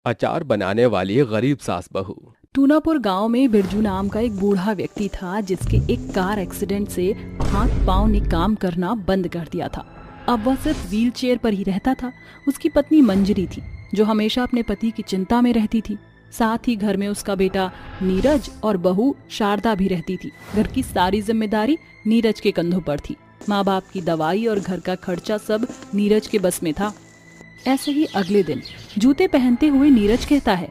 अचार बनाने वाली गरीब सास बहू। टूनापुर गांव में बिरजू नाम का एक बूढ़ा व्यक्ति था जिसके एक कार एक्सीडेंट से हाथ पांव ने काम करना बंद कर दिया था। अब वह सिर्फ व्हील चेयर पर ही रहता था। उसकी पत्नी मंजरी थी जो हमेशा अपने पति की चिंता में रहती थी। साथ ही घर में उसका बेटा नीरज और बहू शारदा भी रहती थी। घर की सारी जिम्मेदारी नीरज के कंधों पर थी। माँ बाप की दवाई और घर का खर्चा सब नीरज के बस में था। ऐसे ही अगले दिन जूते पहनते हुए नीरज कहता है,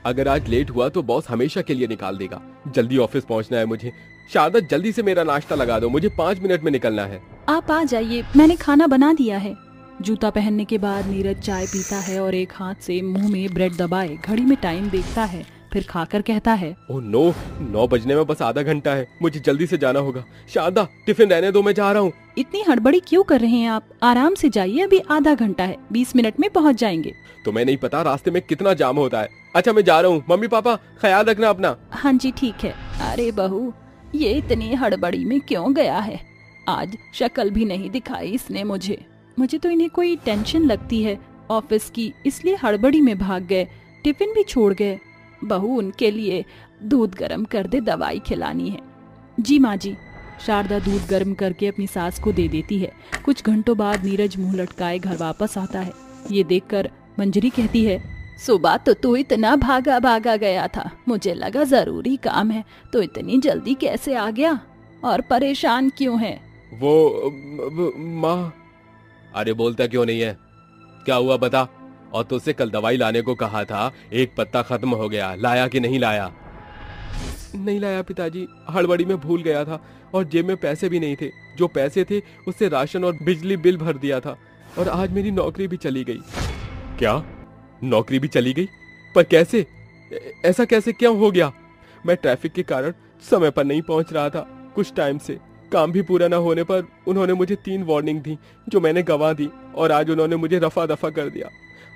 अगर आज लेट हुआ तो बॉस हमेशा के लिए निकाल देगा। जल्दी ऑफिस पहुंचना है मुझे। शारदा जल्दी से मेरा नाश्ता लगा दो, मुझे 5 मिनट में निकलना है। आप आ जाइए, मैंने खाना बना दिया है। जूता पहनने के बाद नीरज चाय पीता है और एक हाथ से मुंह में ब्रेड दबाए घड़ी में टाइम देखता है, फिर खाकर कहता है, ओह नो, 9 बजने में बस आधा घंटा है, मुझे जल्दी से जाना होगा। शारदा टिफिन रहने दो, मैं जा रहा हूँ। इतनी हड़बड़ी क्यों कर रहे हैं आप? आराम से जाइए, अभी आधा घंटा है, 20 मिनट में पहुँच जाएंगे। तुम्हें नहीं पता रास्ते में कितना जाम होता है। अच्छा मैं जा रहा हूँ, मम्मी पापा ख्याल रखना अपना। हाँ जी ठीक है। अरे बहू, ये इतनी हड़बड़ी में क्यों गया है? आज शक्ल भी नहीं दिखाई इसने मुझे तो इन्हें कोई टेंशन लगती है ऑफिस की, इसलिए हड़बड़ी में भाग गए, टिफिन भी छोड़ गए। बहू उनके लिए दूध गर्म कर दे, दवाई खिलानी है। जी माँ जी। शारदा दूध गर्म करके अपनी सास को दे देती है। कुछ घंटों बाद नीरज मुंह लटकाए घर वापस आता है। ये देखकर मंजरी कहती है, सुबह तो तू इतना भागा भागा गया था, मुझे लगा जरूरी काम है, तो इतनी जल्दी कैसे आ गया और परेशान क्यों है? वो माँ। अरे बोलता क्यों नहीं है? क्या हुआ बता। और तुझसे कल दवाई लाने को कहा था, एक पत्ता खत्म हो गया, लाया कि नहीं लाया? नहीं लाया पिताजी, हड़बड़ी में भूल गया था और जेब में पैसे भी नहीं थे। जो पैसे थे उससे राशन और बिजली बिल भर दिया था। और आज मेरी नौकरी भी चली गई। क्या? नौकरी भी चली गई? पर कैसे? ऐसा कैसे क्यों हो गया? मैं ट्रैफिक के कारण समय पर नहीं पहुंच रहा था। कुछ टाइम से काम भी पूरा न होने पर उन्होंने मुझे 3 वार्निंग दी जो मैंने गंवा दी, और आज उन्होंने मुझे रफा दफा कर दिया।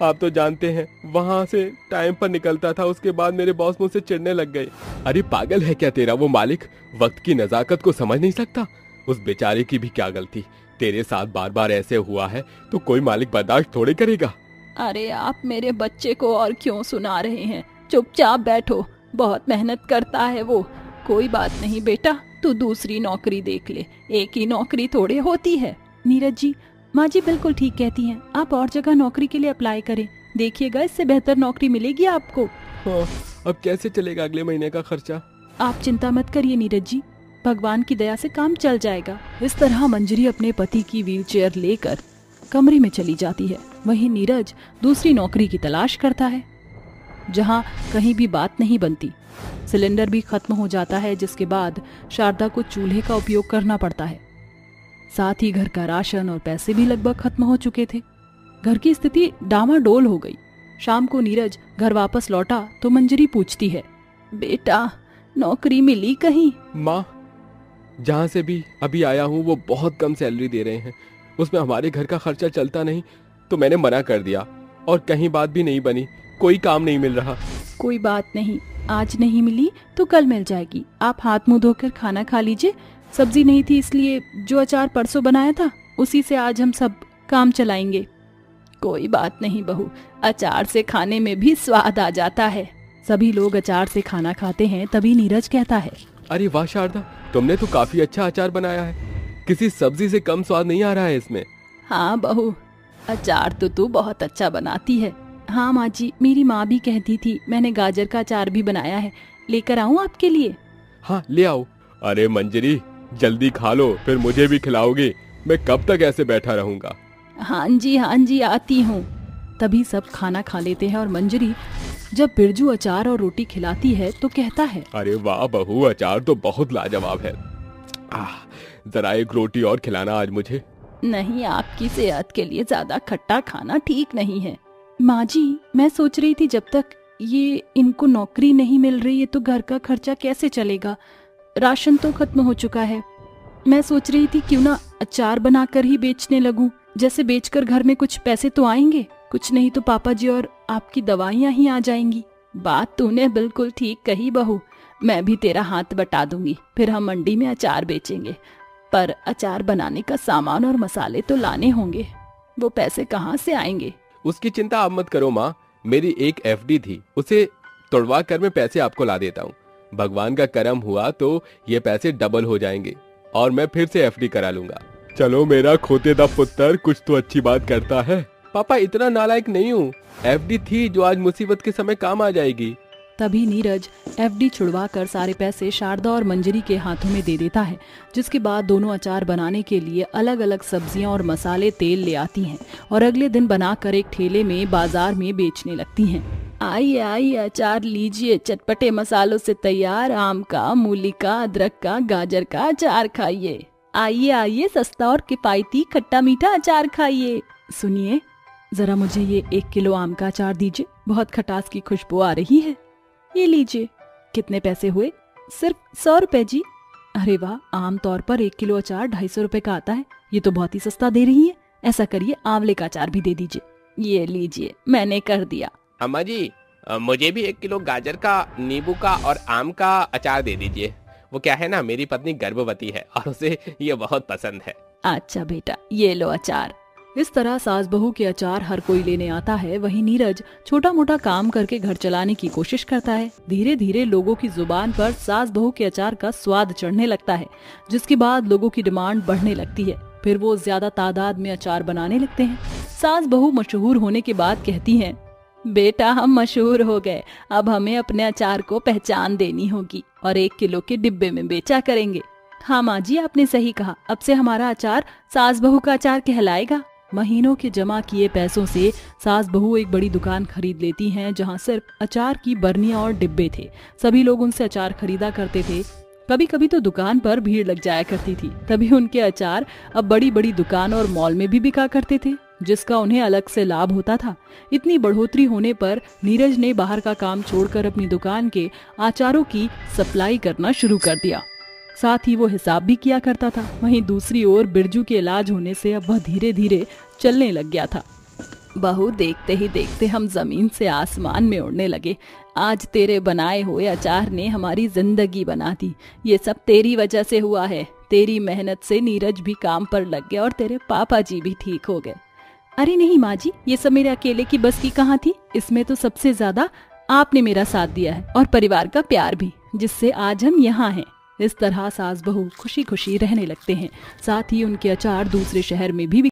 आप तो जानते हैं, वहां से टाइम पर निकलता था, उसके बाद मेरे बॉस मुझसे चिढ़ने लग गए। अरे पागल है क्या तेरा वो मालिक? वक्त की नजाकत को समझ नहीं सकता? उस बेचारे की भी क्या गलती? तेरे साथ बार बार ऐसे हुआ है तो कोई मालिक बर्दाश्त थोड़े करेगा। अरे आप मेरे बच्चे को और क्यों सुना रहे हैं? चुपचाप बैठो, बहुत मेहनत करता है वो। कोई बात नहीं बेटा, तू दूसरी नौकरी देख ले, एक ही नौकरी थोड़े होती है। नीरज जी, माँ जी बिल्कुल ठीक कहती हैं, आप और जगह नौकरी के लिए अप्लाई करें, देखिएगा इससे बेहतर नौकरी मिलेगी आपको। हाँ, अब कैसे चलेगा अगले महीने का खर्चा? आप चिंता मत करिए नीरज जी, भगवान की दया से काम चल जाएगा। इस तरह मंजरी अपने पति की व्हील चेयर लेकर कमरे में चली जाती है। वहीं नीरज दूसरी नौकरी की तलाश करता है जहां कहीं भी बात नहीं बनती। सिलेंडर भी खत्म हो जाता है, जिसके बाद शारदा को चूल्हे का उपयोग करना पड़ता है। साथ ही घर का राशन और पैसे भी लगभग खत्म हो चुके थे। घर की स्थिति डामाडोल हो गई। शाम को नीरज घर वापस लौटा तो मंजरी पूछती है, बेटा नौकरी मिली कहीं? माँ, जहाँ से भी अभी आया हूँ वो बहुत कम सैलरी दे रहे हैं, उसमें हमारे घर का खर्चा चलता नहीं, तो मैंने मना कर दिया। और कहीं बात भी नहीं बनी, कोई काम नहीं मिल रहा। कोई बात नहीं, आज नहीं मिली तो कल मिल जाएगी। आप हाथ मुंह धोकर खाना खा लीजिए। सब्जी नहीं थी इसलिए जो अचार परसों बनाया था उसी से आज हम सब काम चलाएंगे। कोई बात नहीं बहू, अचार से खाने में भी स्वाद आ जाता है। सभी लोग अचार से खाना खाते हैं, तभी नीरज कहता है, अरे वाह शारदा, तुमने तो काफी अच्छा अचार बनाया है, किसी सब्जी से कम स्वाद नहीं आ रहा है इसमें। हाँ बहू, अचार तो तू बहुत अच्छा बनाती है। हाँ माँ जी, मेरी माँ भी कहती थी, मैंने गाजर का अचार भी बनाया है, लेकर आऊँ आपके लिए? हाँ ले आओ। अरे मंजरी, जल्दी खा लो, फिर मुझे भी खिलाओगे? मैं कब तक ऐसे बैठा रहूंगा? हाँ जी आती हूँ। तभी सब खाना खा लेते हैं और मंजरी जब बिरजू अचार और रोटी खिलाती है तो कहता है, अरे वाह बहू, अचार तो बहुत लाजवाब है। जरा एक रोटी और खिलाना आज मुझे। नहीं, आपकी सेहत के लिए ज्यादा खट्टा खाना ठीक नहीं है। माँ जी, मैं सोच रही थी जब तक ये इनको नौकरी नहीं मिल रही है तो घर का खर्चा कैसे चलेगा? राशन तो खत्म हो चुका है। मैं सोच रही थी क्यों ना अचार बनाकर ही बेचने लगूं, जैसे बेचकर घर में कुछ पैसे तो आएंगे, कुछ नहीं तो पापा जी और आपकी दवाइयाँ ही आ जाएंगी। बात तूने बिल्कुल ठीक कही बहू, मैं भी तेरा हाथ बटा दूंगी, फिर हम मंडी में अचार बेचेंगे। पर अचार बनाने का सामान और मसाले तो लाने होंगे, वो पैसे कहाँ से आएंगे? उसकी चिंता आप मत करो माँ, मेरी एक एफडी थी, उसे तोड़वा कर मैं पैसे आपको ला देता हूँ। भगवान का करम हुआ तो ये पैसे डबल हो जाएंगे और मैं फिर से एफडी करा लूंगा। चलो मेरा खोतेदा पुत्र कुछ तो अच्छी बात करता है। पापा इतना नालायक नहीं हूँ, एफडी थी जो आज मुसीबत के समय काम आ जाएगी। तभी नीरज एफडी छुड़वा कर सारे पैसे शारदा और मंजरी के हाथों में दे देता है, जिसके बाद दोनों अचार बनाने के लिए अलग अलग सब्जियां और मसाले तेल ले आती हैं और अगले दिन बनाकर एक ठेले में बाजार में बेचने लगती हैं। आइए आइए अचार लीजिए, चटपटे मसालों से तैयार आम का, मूली का, अदरक का, गाजर का अचार खाइए। आइए आइए सस्ता और किफायती खट्टा मीठा अचार खाइए। सुनिए जरा मुझे ये 1 किलो आम का अचार दीजिए, बहुत खटास की खुशबू आ रही है। ये लीजिए। कितने पैसे हुए? सिर्फ 100 रुपए जी। अरे वाह, आम तौर पर 1 किलो अचार 250 रुपए का आता है, ये तो बहुत ही सस्ता दे रही है। ऐसा करिए आंवले का अचार भी दे दीजिए। ये लीजिए, मैंने कर दिया। अम्मा जी मुझे भी 1 किलो गाजर का, नींबू का और आम का अचार दे दीजिए। वो क्या है ना, मेरी पत्नी गर्भवती है और उसे ये बहुत पसंद है। अच्छा बेटा, ये लो अचार। इस तरह सास बहू के अचार हर कोई लेने आता है। वहीं नीरज छोटा मोटा काम करके घर चलाने की कोशिश करता है। धीरे धीरे लोगों की जुबान पर सास बहू के अचार का स्वाद चढ़ने लगता है, जिसके बाद लोगों की डिमांड बढ़ने लगती है। फिर वो ज्यादा तादाद में अचार बनाने लगते हैं। सास बहू मशहूर होने के बाद कहती हैं, बेटा हम मशहूर हो गए, अब हमें अपने अचार को पहचान देनी होगी और 1 किलो के डिब्बे में बेचा करेंगे। हाँ माँ जी, आपने सही कहा, अब से हमारा अचार सास बहू का अचार कहलाएगा। महीनों के जमा किए पैसों से सास बहू एक बड़ी दुकान खरीद लेती हैं, जहां सिर्फ अचार की बरनियां और डिब्बे थे। सभी लोग उनसे अचार खरीदा करते थे। कभी कभी तो दुकान पर भीड़ लग जाया करती थी। तभी उनके अचार अब बड़ी बड़ी दुकान और मॉल में भी बिका करते थे, जिसका उन्हें अलग से लाभ होता था। इतनी बढ़ोतरी होने पर नीरज ने बाहर का काम छोड़कर अपनी दुकान के अचारों की सप्लाई करना शुरू कर दिया। साथ ही वो हिसाब भी किया करता था। वहीं दूसरी ओर बिरजू के इलाज होने से अब वह धीरे धीरे चलने लग गया था। बहू, देखते ही देखते हम जमीन से आसमान में उड़ने लगे। आज तेरे बनाए हुए अचार ने हमारी जिंदगी बना दी। ये सब तेरी वजह से हुआ है। तेरी मेहनत से नीरज भी काम पर लग गया और तेरे पापा जी भी ठीक हो गए। अरे नहीं माँ जी, ये सब मेरे अकेले की बस की कहाँ थी। इसमें तो सबसे ज्यादा आपने मेरा साथ दिया है और परिवार का प्यार भी, जिससे आज हम यहाँ हैं। इस तरह सास बहू खुशी खुशी रहने लगते हैं। साथ ही उनके अचार दूसरे शहर में भी